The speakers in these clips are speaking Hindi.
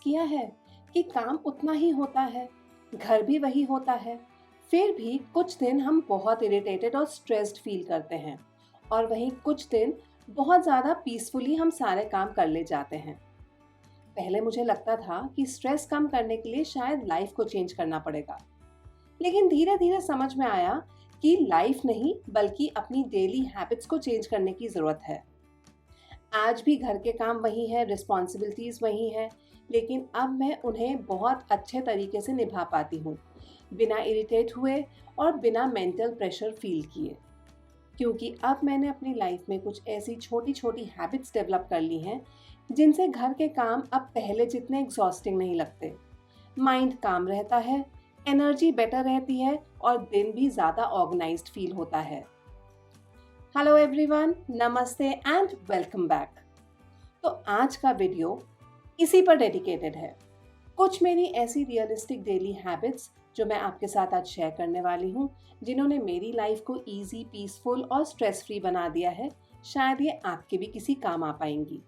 किया है कि काम उतना ही होता है, घर भी वही होता है, फिर भी कुछ दिन हम बहुत इरिटेटेड और स्ट्रेस्ड फील करते हैं और वहीं कुछ दिन बहुत ज़्यादा पीसफुली हम सारे काम कर ले जाते हैं। पहले मुझे लगता था कि स्ट्रेस कम करने के लिए शायद लाइफ को चेंज करना पड़ेगा, लेकिन धीरे धीरे समझ में आया कि लाइफ नहीं बल्कि अपनी डेली हैबिट्स को चेंज करने की ज़रूरत है। आज भी घर के काम वही हैं, रिस्पॉन्सिबिलिटीज़ वही हैं, लेकिन अब मैं उन्हें बहुत अच्छे तरीके से निभा पाती हूँ, बिना इरिटेट हुए और बिना मेंटल प्रेशर फील किए। क्योंकि अब मैंने अपनी लाइफ में कुछ ऐसी छोटी छोटी हैबिट्स डेवलप कर ली हैं जिनसे घर के काम अब पहले जितने एग्जॉस्टिंग नहीं लगते। माइंड काम रहता है, एनर्जी बेटर रहती है और दिन भी ज़्यादा ऑर्गेनाइज्ड फील होता है। हेलो एवरीवन, नमस्ते एंड वेलकम बैक। तो आज का वीडियो इसी पर डेडिकेटेड है। कुछ मेरी ऐसी रियलिस्टिक डेली हैबिट्स जो मैं आपके साथ आज शेयर करने वाली हूँ, जिन्होंने मेरी लाइफ को इजी, पीसफुल और स्ट्रेस फ्री बना दिया है। शायद ये आपके भी किसी काम आ पाएंगी।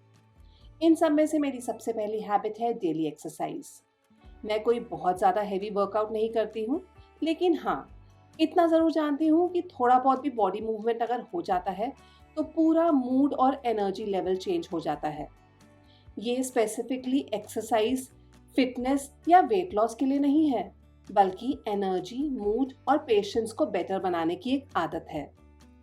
इन सब में से मेरी सबसे पहली हैबिट है डेली एक्सरसाइज। मैं कोई बहुत ज़्यादा हैवी वर्कआउट नहीं करती हूँ, लेकिन हाँ, इतना ज़रूर जानती हूँ कि थोड़ा बहुत भी बॉडी मूवमेंट अगर हो जाता है तो पूरा मूड और एनर्जी लेवल चेंज हो जाता है। ये स्पेसिफिकली एक्सरसाइज, फिटनेस या वेट लॉस के लिए नहीं है, बल्कि एनर्जी, मूड और पेशेंस को बेटर बनाने की एक आदत है,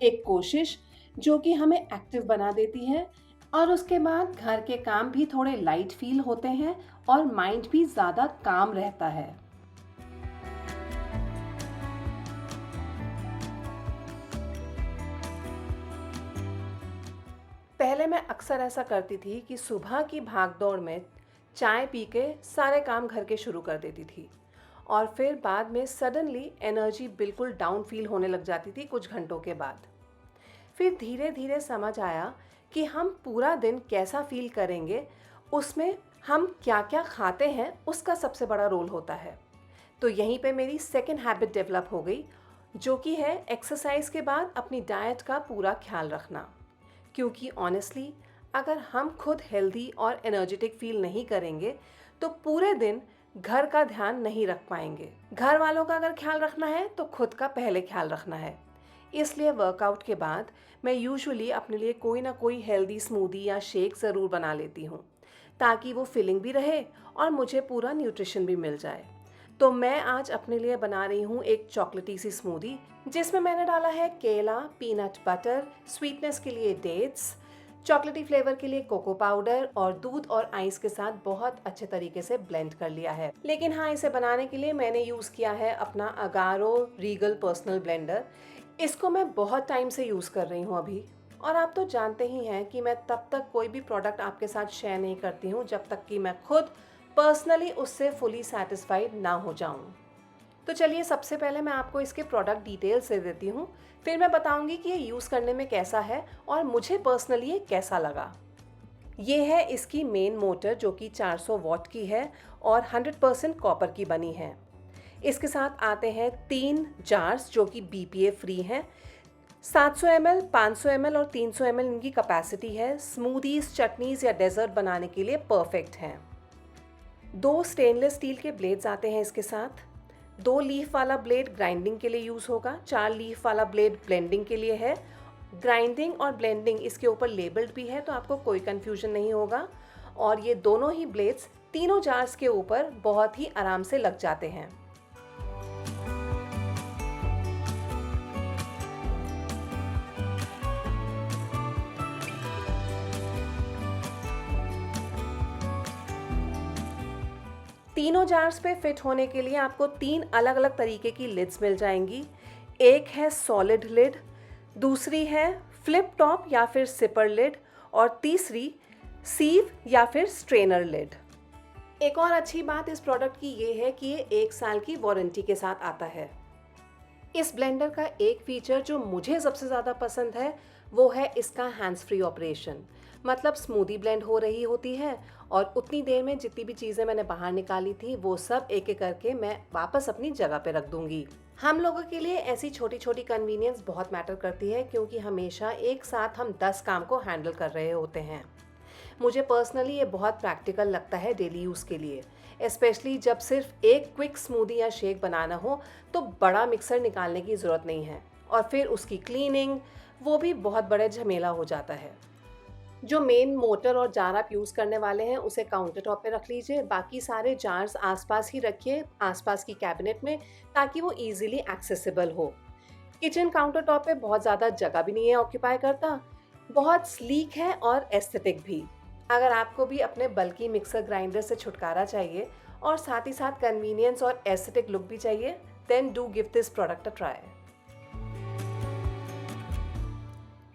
एक कोशिश जो कि हमें एक्टिव बना देती है और उसके बाद घर के काम भी थोड़े लाइट फील होते हैं और माइंड भी ज़्यादा काम रहता है। पहले मैं अक्सर ऐसा करती थी कि सुबह की भागदौड़ में चाय पी के सारे काम घर के शुरू कर देती थी और फिर बाद में सडनली एनर्जी बिल्कुल डाउन फील होने लग जाती थी कुछ घंटों के बाद। फिर धीरे धीरे समझ आया कि हम पूरा दिन कैसा फील करेंगे, उसमें हम क्या क्या खाते हैं उसका सबसे बड़ा रोल होता है। तो यहीं पे मेरी सेकेंड हैबिट डेवलप हो गई, जो कि है एक्सरसाइज के बाद अपनी डाइट का पूरा ख्याल रखना। क्योंकि ऑनेस्टली अगर हम खुद हेल्दी और एनर्जेटिक फील नहीं करेंगे तो पूरे दिन घर का ध्यान नहीं रख पाएंगे। घर वालों का अगर ख्याल रखना है तो खुद का पहले ख्याल रखना है। इसलिए वर्कआउट के बाद मैं यूजुअली अपने लिए कोई ना कोई हेल्दी स्मूदी या शेक ज़रूर बना लेती हूँ, ताकि वो फिलिंग भी रहे और मुझे पूरा न्यूट्रिशन भी मिल जाए। तो मैं आज अपने लिए बना रही हूँ एक चॉकलेटी सी स्मूदी, जिसमें मैंने डाला है केला, पीनट बटर, स्वीटनेस के लिए डेट्स, चॉकलेटी फ्लेवर के लिए कोको पाउडर और दूध और आइस के साथ बहुत अच्छे तरीके से ब्लेंड कर लिया है। लेकिन हाँ, इसे बनाने के लिए मैंने यूज़ किया है अपना अगारो रीगल पर्सनल ब्लेंडर। इसको मैं बहुत टाइम से यूज़ कर रही हूँ अभी। और आप तो जानते ही हैं कि मैं तब तक कोई भी प्रोडक्ट आपके साथ शेयर नहीं करती हूँ जब तक कि मैं खुद पर्सनली उससे फुली सेटिस्फाइड ना हो जाऊँ। तो चलिए, सबसे पहले मैं आपको इसके प्रोडक्ट डिटेल्स दे देती हूँ, फिर मैं बताऊँगी कि ये यूज़ करने में कैसा है और मुझे पर्सनली ये कैसा लगा। ये है इसकी मेन मोटर, जो कि 400 वॉट की है और 100% कॉपर की बनी है। इसके साथ आते हैं 3 जार्स जो कि BPA फ्री हैं। 700 ml, 500 ml और 300 ml इनकी कैपेसिटी है। स्मूदीज, चटनीज़ या डेजर्ट बनाने के लिए परफेक्ट हैं। 2 स्टेनलेस स्टील के ब्लेड्स आते हैं इसके साथ। 2 लीफ वाला ब्लेड ग्राइंडिंग के लिए यूज़ होगा, 4 लीफ वाला ब्लेड ब्लेंडिंग के लिए है। ग्राइंडिंग और ब्लेंडिंग इसके ऊपर लेबल्ड भी है, तो आपको कोई कन्फ्यूजन नहीं होगा। और ये दोनों ही ब्लेड्स तीनों जार्स के ऊपर बहुत ही आराम से लग जाते हैं। तीनों जार्स पे फिट होने के लिए आपको 3 अलग अलग तरीके की लिड्स मिल जाएंगी। एक है सॉलिड लिड, दूसरी है फ्लिप टॉप या फिर सिपर लिड और तीसरी सीव या फिर स्ट्रेनर लिड। एक और अच्छी बात इस प्रोडक्ट की ये है कि ये 1 साल की वारंटी के साथ आता है। इस ब्लेंडर का एक फीचर जो मुझे सबसे ज़्यादा पसंद है वो है इसका हैंड्स फ्री ऑपरेशन। मतलब स्मूदी ब्लेंड हो रही होती है और उतनी देर में जितनी भी चीज़ें मैंने बाहर निकाली थी वो सब एक एक करके मैं वापस अपनी जगह पे रख दूंगी। हम लोगों के लिए ऐसी छोटी छोटी कन्वीनियंस बहुत मैटर करती है, क्योंकि हमेशा एक साथ हम 10 काम को हैंडल कर रहे होते हैं। मुझे पर्सनली ये बहुत प्रैक्टिकल लगता है डेली यूज़ के लिए, स्पेशली जब सिर्फ एक क्विक स्मूदी या शेक बनाना हो तो बड़ा मिक्सर निकालने की ज़रूरत नहीं है और फिर उसकी क्लीनिंग वो भी बहुत बड़े झमेला हो जाता है। जो मेन मोटर और जार आप यूज़ करने वाले हैं उसे काउंटर टॉप पे रख लीजिए, बाकी सारे जार्स आसपास ही रखिए, आसपास की कैबिनेट में, ताकि वो इजीली एक्सेसिबल हो। किचन काउंटर टॉप पे बहुत ज़्यादा जगह भी नहीं है ऑक्यूपाई करता, बहुत स्लीक है और एस्थेटिक भी। अगर आपको भी अपने बल्कि मिक्सर ग्राइंडर से छुटकारा चाहिए और साथ ही साथ कन्वीनियंस और एस्थेटिक लुक भी चाहिए, then do give this product a try.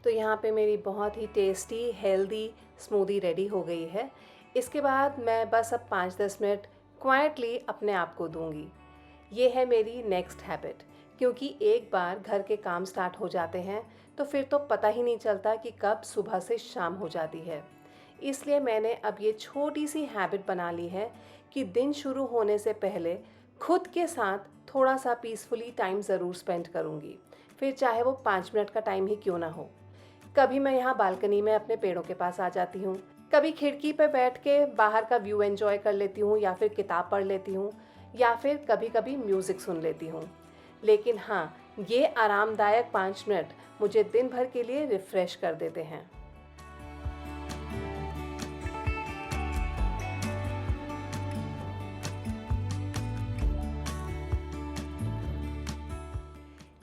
तो यहाँ पे मेरी बहुत ही टेस्टी हेल्दी स्मूदी रेडी हो गई है। इसके बाद मैं बस अब 5-10 मिनट क्वाइटली अपने आप को दूंगी। ये है मेरी नेक्स्ट हैबिट, क्योंकि एक बार घर के काम स्टार्ट हो जाते हैं तो फिर तो पता ही नहीं चलता कि कब सुबह से शाम हो जाती है। इसलिए मैंने अब ये छोटी सी हैबिट बना ली है कि दिन शुरू होने से पहले खुद के साथ थोड़ा सा पीसफुली टाइम ज़रूर स्पेंड करूँगी, फिर चाहे वो 5 मिनट का टाइम ही क्यों ना हो। कभी मैं यहाँ बालकनी में अपने पेड़ों के पास आ जाती हूँ, कभी खिड़की पर बैठ के बाहर का व्यू एंजॉय कर लेती हूँ या फिर किताब पढ़ लेती हूँ या फिर कभी कभी म्यूज़िक सुन लेती हूँ। लेकिन हाँ, ये आरामदायक 5 मिनट मुझे दिन भर के लिए रिफ़्रेश कर देते हैं।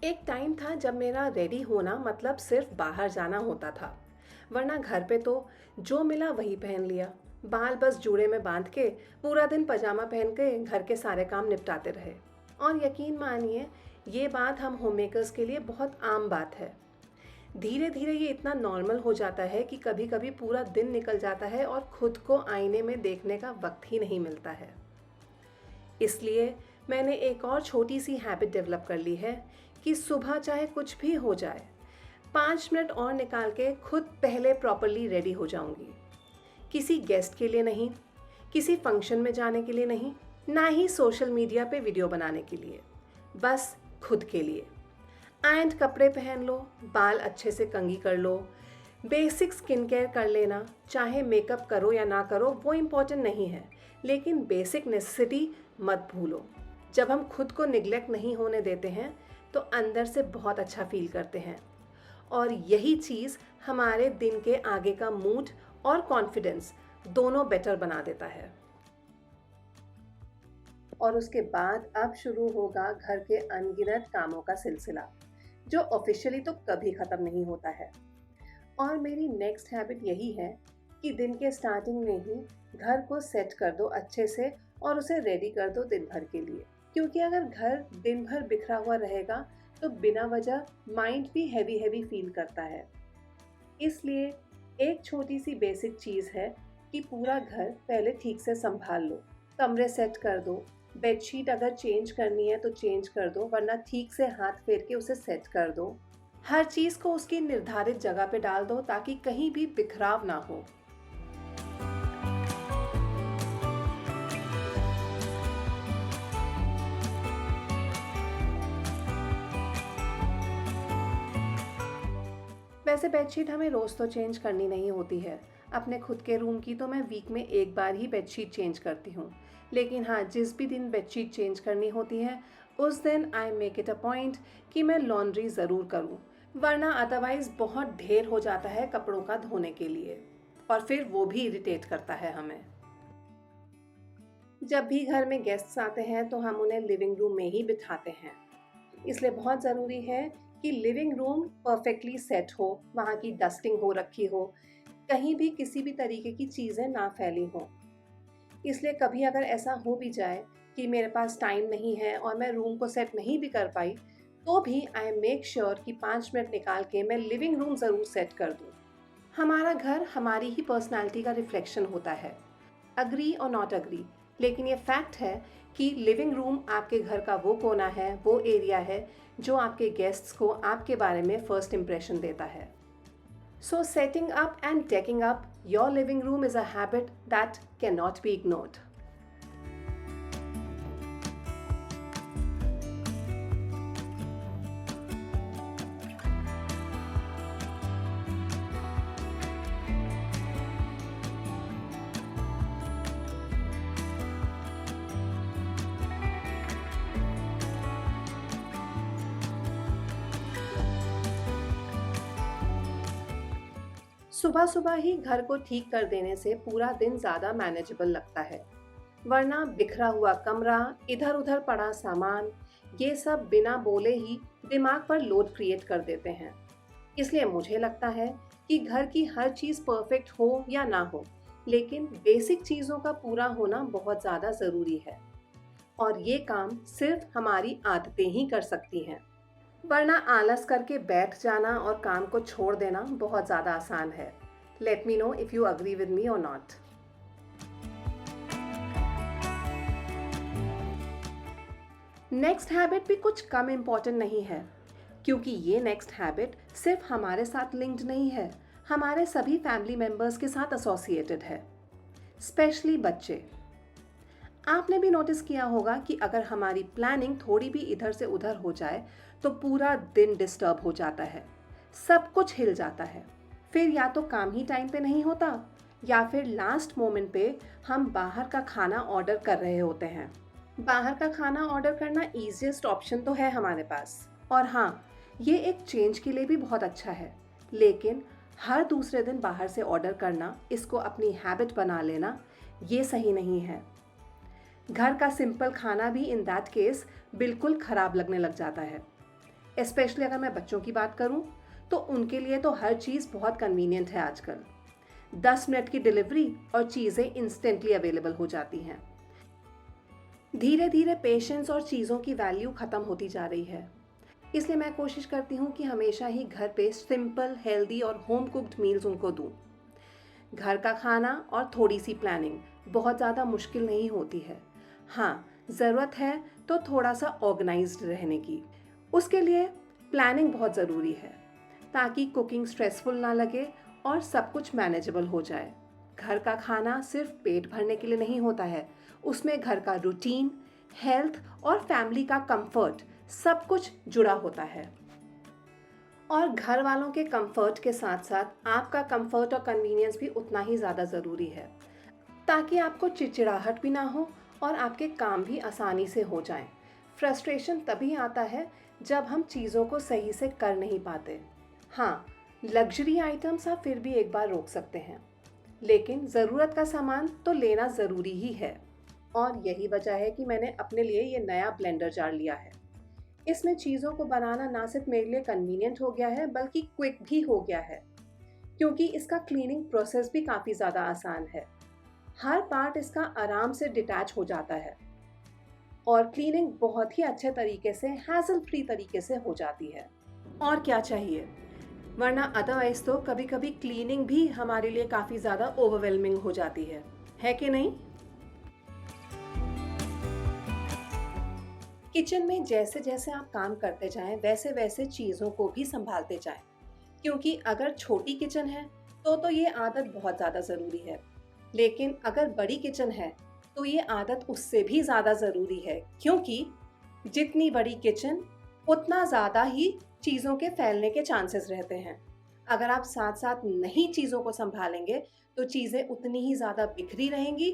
एक टाइम था जब मेरा रेडी होना मतलब सिर्फ बाहर जाना होता था, वरना घर पे तो जो मिला वही पहन लिया। बाल बस जूड़े में बांध के पूरा दिन पजामा पहन के घर के सारे काम निपटाते रहे। और यकीन मानिए, ये बात हम होम मेकर्स के लिए बहुत आम बात है। धीरे धीरे ये इतना नॉर्मल हो जाता है कि कभी कभी पूरा दिन निकल जाता है और खुद को आईने में देखने का वक्त ही नहीं मिलता है। इसलिए मैंने एक और छोटी सी हैबिट डेवलप कर ली है कि सुबह चाहे कुछ भी हो जाए, 5 मिनट और निकाल के खुद पहले प्रॉपरली रेडी हो जाऊंगी। किसी गेस्ट के लिए नहीं, किसी फंक्शन में जाने के लिए नहीं, ना ही सोशल मीडिया पे वीडियो बनाने के लिए, बस खुद के लिए। एंड कपड़े पहन लो, बाल अच्छे से कंघी कर लो, बेसिक स्किन केयर कर लेना, चाहे मेकअप करो या ना करो वो इम्पोर्टेंट नहीं है, लेकिन बेसिक नेसेसिटी मत भूलो। जब हम खुद को निगलेक्ट नहीं होने देते हैं तो अंदर से बहुत अच्छा फील करते हैं, और यही चीज़ हमारे दिन के आगे का मूड और कॉन्फिडेंस दोनों बेटर बना देता है। और उसके बाद अब शुरू होगा घर के अनगिनत कामों का सिलसिला, जो ऑफिशियली तो कभी ख़त्म नहीं होता है। और मेरी नेक्स्ट हैबिट यही है कि दिन के स्टार्टिंग में ही घर को सेट कर दो अच्छे से और उसे रेडी कर दो दिन भर के लिए, क्योंकि अगर घर दिन भर बिखरा हुआ रहेगा तो बिना वजह माइंड भी हैवी हैवी फील करता है। इसलिए एक छोटी सी बेसिक चीज़ है कि पूरा घर पहले ठीक से संभाल लो, कमरे सेट कर दो, बेडशीट अगर चेंज करनी है तो चेंज कर दो, वरना ठीक से हाथ फेर के उसे सेट कर दो। हर चीज़ को उसकी निर्धारित जगह पे डाल दो ताकि कहीं भी बिखराव ना हो। वैसे बेडशीट हमें रोज़ तो चेंज करनी नहीं होती है। अपने खुद के रूम की तो मैं वीक में एक बार ही बेडशीट चेंज करती हूँ। लेकिन हाँ, जिस भी दिन बेडशीट चेंज करनी होती है उस दिन I make it a point कि मैं लॉन्ड्री ज़रूर करूँ, वरना अदरवाइज़ बहुत ढेर हो जाता है कपड़ों का धोने के लिए, और फिर वो भी इरिटेट करता है हमें। जब भी घर में गेस्ट्स आते हैं तो हम उन्हें लिविंग रूम में ही बिठाते हैं, इसलिए बहुत ज़रूरी है कि लिविंग रूम परफेक्टली सेट हो, वहाँ की डस्टिंग हो रखी हो, कहीं भी किसी भी तरीके की चीज़ें ना फैली हों। इसलिए कभी अगर ऐसा हो भी जाए कि मेरे पास टाइम नहीं है और मैं रूम को सेट नहीं भी कर पाई, तो भी आई मेक श्योर कि 5 मिनट निकाल के मैं लिविंग रूम ज़रूर सेट कर दूँ। हमारा घर हमारी ही पर्सनैलिटी का रिफ्लेक्शन होता है, अग्री और नॉट अग्री, लेकिन ये फैक्ट है कि लिविंग रूम आपके घर का वो कोना है, वो एरिया है जो आपके गेस्ट्स को आपके बारे में फर्स्ट इम्प्रेशन देता है। So setting up and taking up your living room is a habit that can not be ignored. सुबह सुबह ही घर को ठीक कर देने से पूरा दिन ज़्यादा मैनेजेबल लगता है, वरना बिखरा हुआ कमरा, इधर उधर पड़ा सामान, ये सब बिना बोले ही दिमाग पर लोड क्रिएट कर देते हैं। इसलिए मुझे लगता है कि घर की हर चीज़ परफेक्ट हो या ना हो, लेकिन बेसिक चीज़ों का पूरा होना बहुत ज़्यादा ज़रूरी है और ये काम सिर्फ हमारी आदतें ही कर सकती हैं। वरना आलस करके बैठ जाना और काम को छोड़ देना बहुत ज़्यादा आसान है। Let me know if you agree with me और नॉट। नेक्स्ट हैबिट भी कुछ कम इम्पॉर्टेंट नहीं है, क्योंकि ये नेक्स्ट हैबिट सिर्फ हमारे साथ लिंक्ड नहीं है, हमारे सभी फैमिली मेम्बर्स के साथ एसोसिएटेड है, स्पेशली बच्चे। आपने भी नोटिस किया होगा कि अगर हमारी प्लानिंग थोड़ी भी इधर से उधर हो जाए तो पूरा दिन डिस्टर्ब हो जाता है, सब कुछ हिल जाता है। फिर या तो काम ही टाइम पे नहीं होता या फिर लास्ट मोमेंट पे हम बाहर का खाना ऑर्डर कर रहे होते हैं। बाहर का खाना ऑर्डर करना ईजिएस्ट ऑप्शन तो है हमारे पास, और हाँ, ये एक चेंज के लिए भी बहुत अच्छा है, लेकिन हर दूसरे दिन बाहर से ऑर्डर करना, इसको अपनी हैबिट बना लेना, ये सही नहीं है। घर का सिंपल खाना भी इन दैट केस बिल्कुल ख़राब लगने लग जाता है। स्पेशली अगर मैं बच्चों की बात करूं, तो उनके लिए तो हर चीज़ बहुत कन्वीनियंट है आजकल। 10 मिनट की डिलीवरी और चीज़ें इंस्टेंटली अवेलेबल हो जाती हैं। धीरे धीरे पेशेंस और चीज़ों की वैल्यू ख़त्म होती जा रही है। इसलिए मैं कोशिश करती हूँ कि हमेशा ही घर पे सिंपल, हेल्दी और होम कुक्ड मील्स उनको दूँ। घर का खाना और थोड़ी सी प्लानिंग बहुत ज़्यादा मुश्किल नहीं होती है। हाँ, ज़रूरत है तो थोड़ा सा ऑर्गेनाइज्ड रहने की। उसके लिए प्लानिंग बहुत ज़रूरी है, ताकि कुकिंग स्ट्रेसफुल ना लगे और सब कुछ मैनेजेबल हो जाए। घर का खाना सिर्फ पेट भरने के लिए नहीं होता है, उसमें घर का रूटीन, हेल्थ और फैमिली का कंफर्ट सब कुछ जुड़ा होता है। और घर वालों के कंफर्ट के साथ साथ आपका कंफर्ट और कन्वीनियंस भी उतना ही ज़्यादा ज़रूरी है, ताकि आपको चिड़चिड़ाहट भी ना हो और आपके काम भी आसानी से हो जाएं। फ्रस्ट्रेशन तभी आता है जब हम चीज़ों को सही से कर नहीं पाते। हाँ, लग्जरी आइटम्स आप फिर भी एक बार रोक सकते हैं, लेकिन ज़रूरत का सामान तो लेना ज़रूरी ही है। और यही वजह है कि मैंने अपने लिए ये नया ब्लेंडर जार लिया है। इसमें चीज़ों को बनाना ना सिर्फ मेरे लिए कन्वीनियंट हो गया है, बल्कि क्विक भी हो गया है, क्योंकि इसका क्लीनिंग प्रोसेस भी काफ़ी ज़्यादा आसान है। हर पार्ट इसका आराम से डिटैच हो जाता है और क्लीनिंग बहुत ही अच्छे तरीके से, हैसल फ्री तरीके से हो जाती है। और क्या चाहिए, वरना अदरवाइज तो कभी कभी क्लीनिंग भी हमारे लिए काफ़ी ज़्यादा ओवरवेलमिंग हो जाती है कि नहीं? किचन में जैसे जैसे आप काम करते जाएं, वैसे वैसे चीज़ों को भी संभालते जाएं, क्योंकि अगर छोटी किचन है तो ये आदत बहुत ज़्यादा ज़रूरी है, लेकिन अगर बड़ी किचन है तो ये आदत उससे भी ज़्यादा ज़रूरी है, क्योंकि जितनी बड़ी किचन उतना ज़्यादा ही चीज़ों के फैलने के चांसेस रहते हैं। अगर आप साथ साथ नहीं चीज़ों को संभालेंगे तो चीज़ें उतनी ही ज़्यादा बिखरी रहेंगी,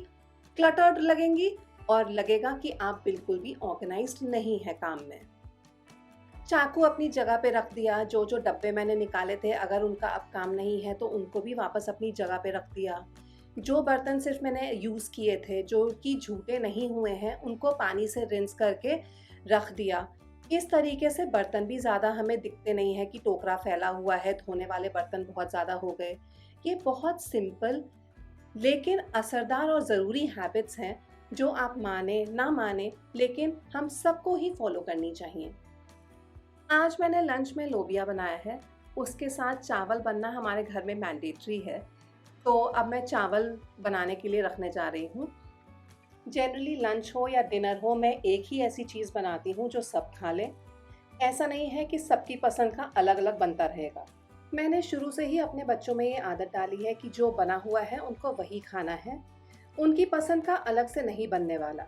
क्लटर्ड लगेंगी और लगेगा कि आप बिल्कुल भी ऑर्गेनाइज्ड नहीं है काम में। चाकू अपनी जगह पे रख दिया, जो जो डब्बे मैंने निकाले थे अगर उनका अब काम नहीं है तो उनको भी वापस अपनी जगह पे रख दिया। जो बर्तन सिर्फ मैंने यूज़ किए थे, जो कि झूठे नहीं हुए हैं, उनको पानी से रिंस करके रख दिया। इस तरीके से बर्तन भी ज़्यादा हमें दिखते नहीं है कि टोकरा फैला हुआ है, धोने वाले बर्तन बहुत ज़्यादा हो गए। ये बहुत सिंपल लेकिन असरदार और ज़रूरी हैबिट्स हैं, जो आप माने ना माने लेकिन हम सबको ही फॉलो करनी चाहिए। आज मैंने लंच में लोबिया बनाया है, उसके साथ चावल बनना हमारे घर में मैंडेटरी है, तो अब मैं चावल बनाने के लिए रखने जा रही हूँ। जनरली लंच हो या डिनर हो, मैं एक ही ऐसी चीज़ बनाती हूँ जो सब खा लें। ऐसा नहीं है कि सबकी पसंद का अलग अलग बनता रहेगा। मैंने शुरू से ही अपने बच्चों में ये आदत डाली है कि जो बना हुआ है उनको वही खाना है, उनकी पसंद का अलग से नहीं बनने वाला,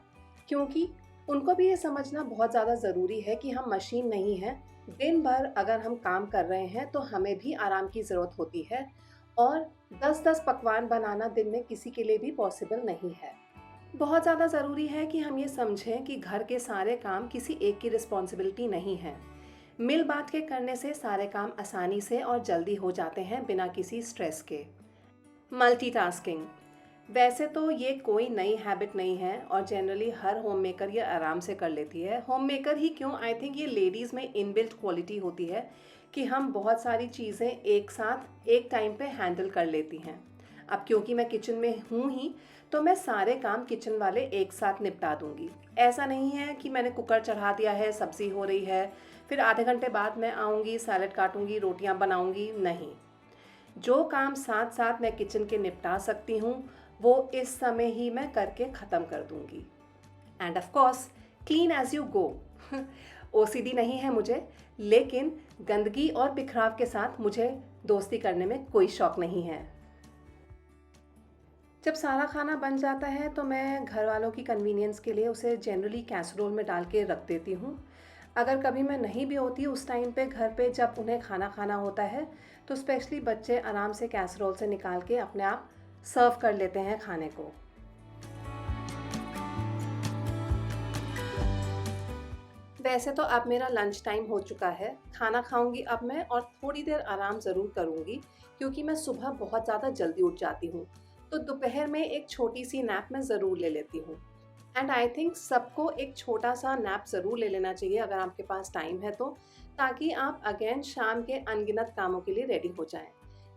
क्योंकि उनको भी ये समझना बहुत ज़्यादा ज़रूरी है कि हम मशीन नहीं हैं। दिन भर अगर हम काम कर रहे हैं तो हमें भी आराम की ज़रूरत होती है, और 10-10 पकवान बनाना दिन में किसी के लिए भी पॉसिबल नहीं है। बहुत ज़्यादा ज़रूरी है कि हम ये समझें कि घर के सारे काम किसी एक की रिस्पॉन्सिबिलिटी नहीं है। मिल बांट के करने से सारे काम आसानी से और जल्दी हो जाते हैं बिना किसी स्ट्रेस के। मल्टीटास्किंग, वैसे तो ये कोई नई हैबिट नहीं है और जनरली हर होम मेकर ये आराम से कर लेती है। होम मेकर ही क्यों, आई थिंक ये लेडीज़ में इनबिल्ट क्वालिटी होती है कि हम बहुत सारी चीज़ें एक साथ एक टाइम पे हैंडल कर लेती हैं। अब क्योंकि मैं किचन में हूँ ही, तो मैं सारे काम किचन वाले एक साथ निपटा दूँगी। ऐसा नहीं है कि मैंने कुकर चढ़ा दिया है, सब्ज़ी हो रही है, फिर आधे घंटे बाद मैं आऊँगी, सैलेड काटूँगी, रोटियाँ बनाऊँगी, नहीं। जो काम साथ साथ मैं किचन के निपटा सकती हूँ, वो इस समय ही मैं करके ख़त्म कर दूँगी। End of course clean as you go. OCD नहीं है मुझे, लेकिन गंदगी और बिखराव के साथ मुझे दोस्ती करने में कोई शौक नहीं है। जब सारा खाना बन जाता है तो मैं घर वालों की कन्वीनियंस के लिए उसे जनरली कैसरोल में डाल के रख देती हूँ। अगर कभी मैं नहीं भी होती उस टाइम पे घर पे, जब उन्हें खाना खाना होता है, तो स्पेशली बच्चे आराम से कैसरोल से निकाल के अपने आप सर्व कर लेते हैं खाने को। वैसे तो अब मेरा लंच टाइम हो चुका है, खाना खाऊंगी अब मैं और थोड़ी देर आराम ज़रूर करूंगी, क्योंकि मैं सुबह बहुत ज़्यादा जल्दी उठ जाती हूँ। तो दोपहर में एक छोटी सी नैप मैं ज़रूर ले लेती हूँ। एंड आई थिंक सबको एक छोटा सा नैप ज़रूर ले लेना चाहिए अगर आपके पास टाइम है तो, ताकि आप अगेन शाम के अनगिनत कामों के लिए रेडी हो जाएं।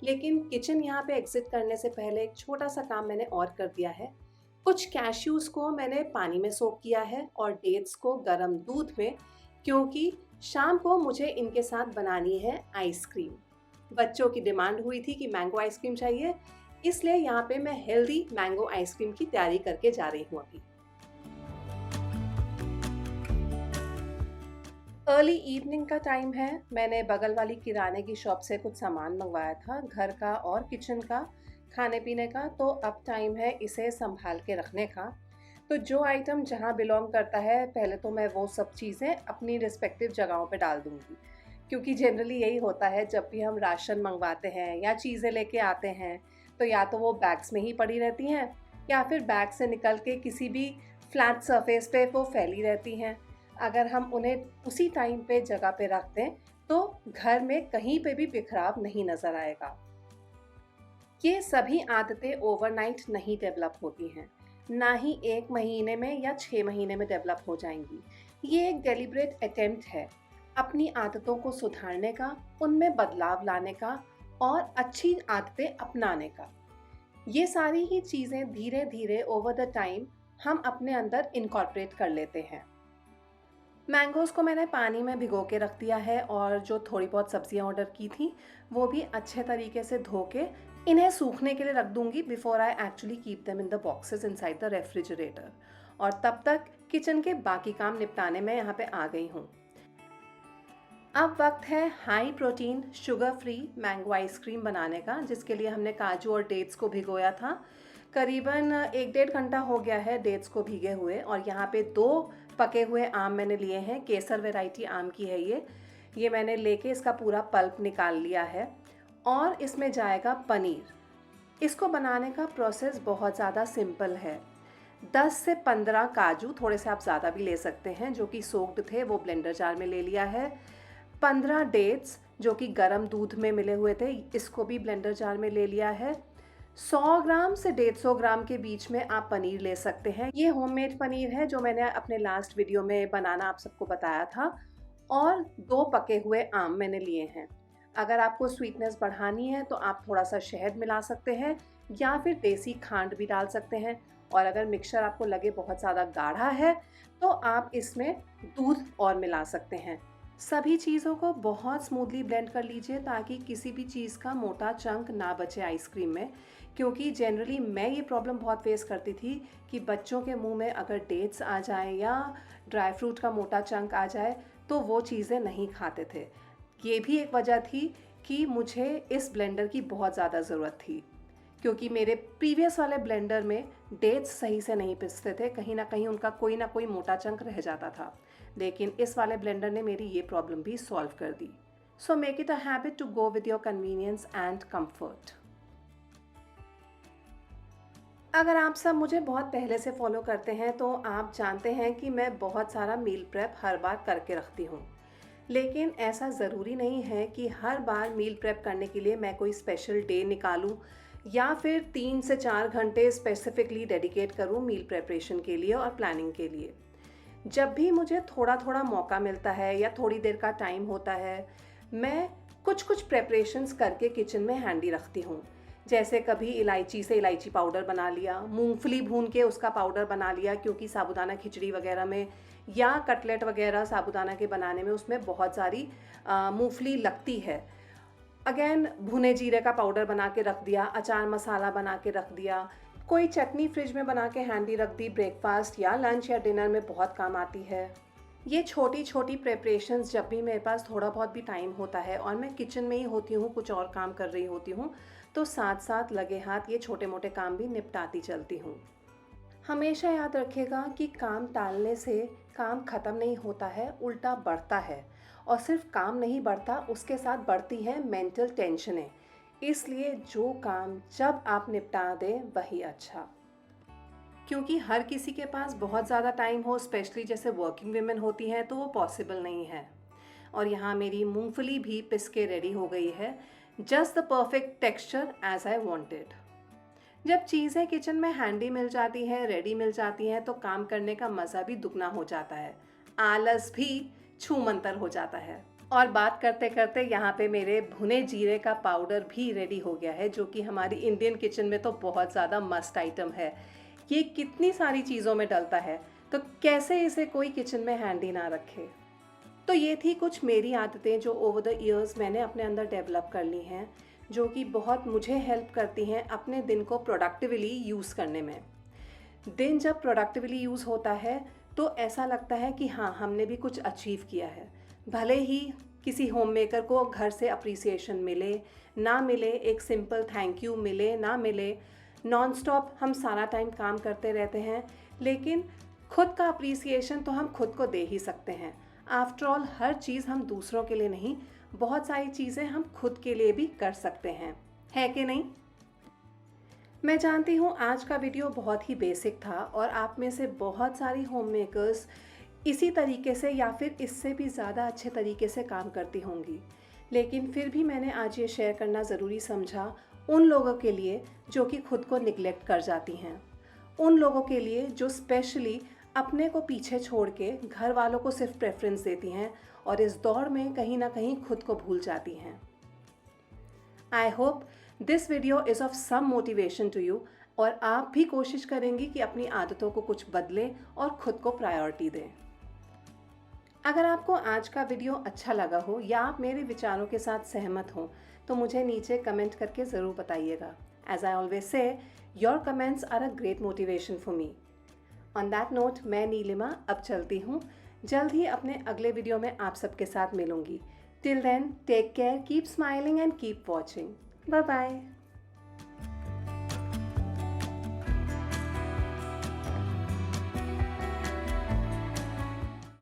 लेकिन किचन यहाँ पे एग्जिट करने से पहले एक छोटा सा काम मैंने और कर दिया है। कुछ कैश्यूज़ को मैंने पानी में सोक किया है और डेट्स को गर्म दूध में, क्योंकि शाम को मुझे इनके साथ बनानी है आइसक्रीम। बच्चों की डिमांड हुई थी कि मैंगो आइसक्रीम चाहिए, इसलिए यहाँ पे मैं हेल्दी मैंगो आइसक्रीम की तैयारी करके जा रही हूँ अभी। अर्ली इवनिंग का टाइम है। मैंने बगल वाली किराने की शॉप से कुछ सामान मंगवाया था, घर का और किचन का, खाने पीने का। तो अब टाइम है इसे संभाल के रखने का। तो जो आइटम जहाँ बिलोंग करता है, पहले तो मैं वो सब चीज़ें अपनी रिस्पेक्टिव जगहों पे डाल दूँगी, क्योंकि जनरली यही होता है जब भी हम राशन मंगवाते हैं या चीज़ें लेके आते हैं, तो या तो वो बैग्स में ही पड़ी रहती हैं या फिर बैग से निकल के किसी भी फ्लैट सरफेस पे वो फैली रहती हैं। अगर हम उन्हें उसी टाइम पे जगह पे रख दें, तो घर में कहीं पे भी बिखराव नहीं नज़र आएगा। ये सभी आदतें ओवरनाइट नहीं डेवलप होती हैं, ना ही 1 महीने में या 6 महीने में डेवलप हो जाएंगी। ये एक डेलिब्रेट अटेम्प्ट है अपनी आदतों को सुधारने का, उनमें बदलाव लाने का और अच्छी आदतें अपनाने का। ये सारी ही चीज़ें धीरे धीरे ओवर द टाइम हम अपने अंदर इनकॉर्पोरेट कर लेते हैं। मैंगोज़ को मैंने पानी में भिगो के रख दिया है और जो थोड़ी बहुत सब्जियां ऑर्डर की थी, वो भी अच्छे तरीके से धो के इन्हें सूखने के लिए रख दूंगी before I actually keep them in the boxes inside the refrigerator. और तब तक किचन के बाकी काम निपटाने में यहाँ पे आ गई हूँ। अब वक्त है high protein sugar free mango ice cream बनाने का, जिसके लिए हमने काजू और डेट्स को भिगोया था। करीबन 1-1.5 घंटा हो गया है डेट्स को भीगे हुए। और यहाँ पे 2 पके हुए आम मैंने लिए हैं, केसर वैरायटी आम की है ये मैंने लेके इसका पूरा पल्प निकाल लिया है। और इसमें जाएगा पनीर। इसको बनाने का प्रोसेस बहुत ज़्यादा सिंपल है। 10 से 15 काजू, थोड़े से आप ज़्यादा भी ले सकते हैं, जो कि सोक्ड थे, वो ब्लेंडर जार में ले लिया है। 15 डेट्स जो कि गर्म दूध में मिले हुए थे, इसको भी ब्लेंडर जार में ले लिया है। 100 ग्राम से 150 ग्राम के बीच में आप पनीर ले सकते हैं। ये होममेड पनीर है जो मैंने अपने लास्ट वीडियो में बनाना आप सबको बताया था। और 2 पके हुए आम मैंने लिए हैं। अगर आपको स्वीटनेस बढ़ानी है तो आप थोड़ा सा शहद मिला सकते हैं या फिर देसी खांड भी डाल सकते हैं। और अगर मिक्सचर आपको लगे बहुत ज़्यादा गाढ़ा है, तो आप इसमें दूध और मिला सकते हैं। सभी चीज़ों को बहुत स्मूथली ब्लेंड कर लीजिए ताकि किसी भी चीज़ का मोटा चंक ना बचे आइसक्रीम में। क्योंकि जनरली मैं ये प्रॉब्लम बहुत फेस करती थी कि बच्चों के मुंह में अगर डेट्स आ जाएं या ड्राई फ्रूट का मोटा चंक आ जाए, तो वो चीज़ें नहीं खाते थे। ये भी एक वजह थी कि मुझे इस ब्लेंडर की बहुत ज़्यादा ज़रूरत थी, क्योंकि मेरे प्रीवियस वाले ब्लेंडर में डेट्स सही से नहीं पिसते थे, कहीं ना कहीं उनका कोई ना कोई मोटा चंक रह जाता था। लेकिन इस वाले ब्लेंडर ने मेरी ये प्रॉब्लम भी सॉल्व कर दी। So make it a habit to go with your convenience and comfort. अगर आप सब मुझे बहुत पहले से फॉलो करते हैं तो आप जानते हैं कि मैं बहुत सारा मील प्रेप हर बार करके रखती हूँ। लेकिन ऐसा ज़रूरी नहीं है कि हर बार मील प्रेप करने के लिए मैं कोई स्पेशल डे निकालूं या फिर 3 से 4 घंटे स्पेसिफिकली डेडिकेट करूं मील प्रेपरेशन के लिए और प्लानिंग के लिए। जब भी मुझे थोड़ा थोड़ा मौका मिलता है या थोड़ी देर का टाइम होता है, मैं कुछ कुछ प्रेपरेशंस करके किचन में हैंडी रखती हूँ। जैसे कभी इलायची से इलायची पाउडर बना लिया, मूंगफली भून के उसका पाउडर बना लिया, क्योंकि साबूदाना खिचड़ी वगैरह में या कटलेट वगैरह साबूदाना के बनाने में उसमें बहुत सारी मूंगफली लगती है। अगेन भुने जीरे का पाउडर बना के रख दिया, अचार मसाला बना के रख दिया, कोई चटनी फ्रिज में बना के हैंडी रख दी, ब्रेकफास्ट या लंच या डिनर में बहुत काम आती है। ये छोटी छोटी प्रेपरेशंस जब भी मेरे पास थोड़ा बहुत भी टाइम होता है और मैं किचन में ही होती हूँ, कुछ और काम कर रही होती हूँ, तो साथ साथ लगे हाथ ये छोटे मोटे काम भी निपटाती चलती हूँ। हमेशा याद रखिएगा कि काम टालने से काम ख़त्म नहीं होता है, उल्टा बढ़ता है। और सिर्फ काम नहीं बढ़ता, उसके साथ बढ़ती हैं मेंटल टेंशनें। इसलिए जो काम जब आप निपटा दें वही अच्छा। क्योंकि हर किसी के पास बहुत ज़्यादा टाइम हो, स्पेशली जैसे वर्किंग वीमेन होती हैं, तो वो पॉसिबल नहीं है। और यहाँ मेरी मूंगफली भी पिस के रेडी हो गई है, just the perfect texture as I wanted. जब चीज़ें किचन में हैंडी मिल जाती हैं, रेडी मिल जाती हैं, तो काम करने का मज़ा भी दुगना हो जाता है, आलस भी छूमंतर हो जाता है। और बात करते करते यहाँ पे मेरे भुने जीरे का पाउडर भी रेडी हो गया है, जो कि हमारी इंडियन किचन में तो बहुत ज़्यादा मस्ट आइटम है। ये कितनी सारी चीज़ों में डलता है, तो कैसे इसे कोई किचन में हैंडी ना रखे। तो ये थी कुछ मेरी आदतें जो ओवर द ईयर्स मैंने अपने अंदर डेवलप कर ली हैं, जो कि बहुत मुझे हेल्प करती हैं अपने दिन को प्रोडक्टिवली यूज़ करने में। दिन जब प्रोडक्टिवली यूज़ होता है तो ऐसा लगता है कि हाँ, हमने भी कुछ अचीव किया है। भले ही किसी होम मेकर को घर से अप्रिसिएशन मिले ना मिले, एक सिंपल थैंक यू मिले ना मिले, नॉन स्टॉप हम सारा टाइम काम करते रहते हैं, लेकिन खुद का अप्रिसिएशन तो हम खुद को दे ही सकते हैं। आफ्टर ऑल हर चीज़ हम दूसरों के लिए नहीं, बहुत सारी चीज़ें हम खुद के लिए भी कर सकते हैं, है कि नहीं? मैं जानती हूँ आज का वीडियो बहुत ही बेसिक था और आप में से बहुत सारी होम मेकर्स इसी तरीके से या फिर इससे भी ज़्यादा अच्छे तरीके से काम करती होंगी, लेकिन फिर भी मैंने आज ये शेयर करना ज़रूरी समझा उन लोगों के लिए जो कि खुद को निगलेक्ट कर जाती हैं, उन लोगों के लिए जो स्पेशली अपने को पीछे छोड़ के घर वालों को सिर्फ प्रेफरेंस देती हैं और इस दौड़ में कहीं ना कहीं खुद को भूल जाती हैं। I hope this video is of some motivation to you और आप भी कोशिश करेंगी कि अपनी आदतों को कुछ बदलें और खुद को प्रायोरिटी दें। अगर आपको आज का वीडियो अच्छा लगा हो या आप मेरे विचारों के साथ सहमत हो तो मुझे नीचे कमेंट करके ज़रूर बताइएगा। As I always say, your comments are a great motivation for me. On that note, मैं नीलिमा अब चलती हूँ। जल्द ही अपने अगले वीडियो में आप सबके साथ मिलूंगी। Till then, take care, keep smiling and keep watching. Bye bye.